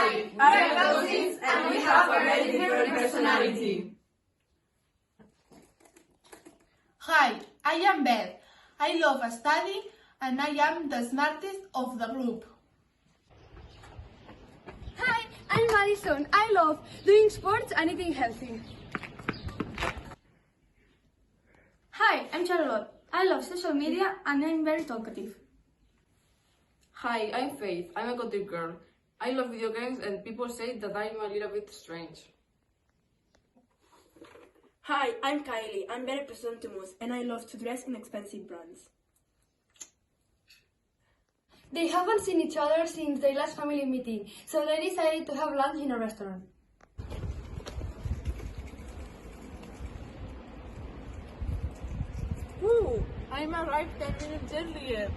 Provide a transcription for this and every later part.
Hi, I'm Abril Cusí, and we have a very different personality. Hi, I am Beth. I love studying and I am the smartest of the group. Hi, I'm Madison. I love doing sports and eating healthy. Hi, I'm Charlotte. I love social media and I'm very talkative. Hi, I'm Faith. I'm a country girl. I love video games and people say that I'm a little bit strange. Hi, I'm Kylie. I'm very presumptuous and I love to dress in expensive brands. They haven't seen each other since their last family meeting, so they decided to have lunch in a restaurant. Ooh, I'm arrived 10 minutes earlier.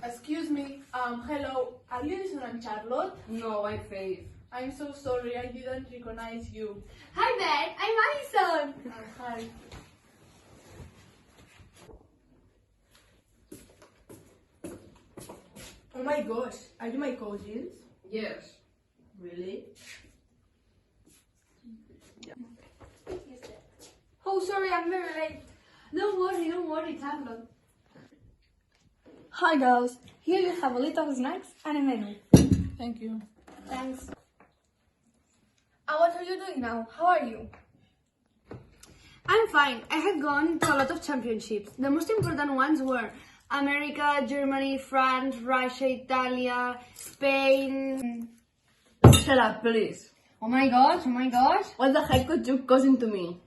Excuse me, hello, are you Alison and Charlotte? No, I'm Faith. I'm so sorry, I didn't recognize you. Hi, Beth. I'm Madison. Hi. Oh my gosh, are you my cousins? Yes. Really? Oh, sorry, I'm very late. Don't worry, Charlotte. Hi, girls. Here you have a little snacks and a menu. Thank you. Thanks. What are you doing now? How are you? I'm fine. I had gone to a lot of championships. The most important ones were America, Germany, France, Russia, Italy, Spain. Shut up, please. Oh my gosh. What the heck could you cousin to me?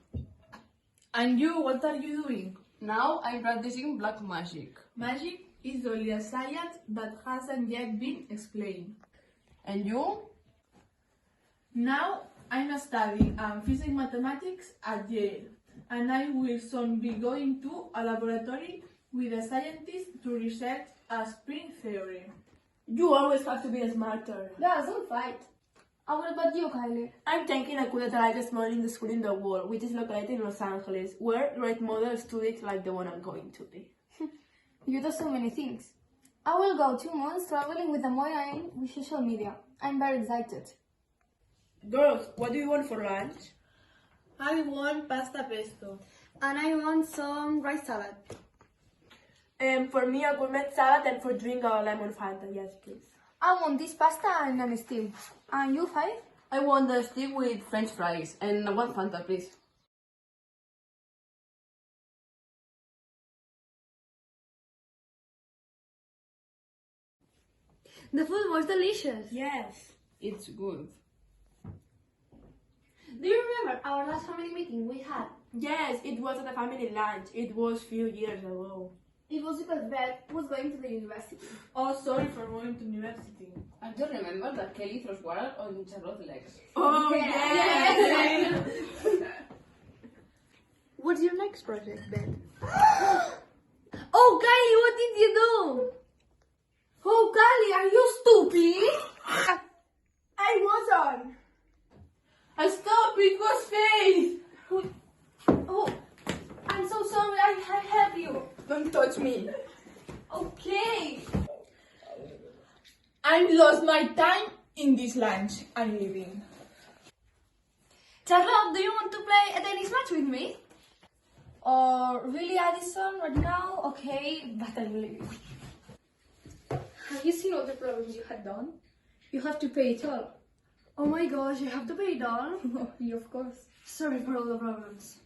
And you, what are you doing? Now I'm practicing black magic. Magic is only a science that hasn't yet been explained. And you? Now I'm studying physics mathematics at Yale, and I will soon be going to a laboratory with a scientist to research a spring theory. You always have to be smarter. Yeah, don't fight. What about you, Kylie? I'm taking a cool lightest model in the school in the world, which is located in Los Angeles, where great models studied like the one I'm going to be. You do so many things. I will go 2 months traveling with the Moira with social media. I'm very excited. Girls, what do you want for lunch? I want pasta pesto. And I want some rice salad. For me, a gourmet salad, and for drink, a lemon Fanta. Yes, please. I want this pasta and a stew. And you, Faith? I want the steak with French fries and one Fanta, please. The food was delicious. Yes. It's good. Do you remember our last family meeting we had? Yes, it was at a family lunch. It was few years ago. It was because Beth was going to the university. Oh, sorry for going to university. And do you remember that Kelly throws water on Charlotte's legs? Oh, yes! What's your next project, Beth? Oh, Kylie, what did you do? Oh, Kylie, are you stupid? I wasn't! Stop, it was Faith! Oh, I'm so sorry, I help you. Don't touch me. Okay. I lost my time in this lunch. I'm leaving. Charlotte, do you want to play a tennis match with me? Or really, Addison, right now? Okay, but I'm leaving. Have you seen all the problems you had done? You have to pay it all. Oh my gosh, I have to pay it all? Yeah, of course. Sorry for all the problems.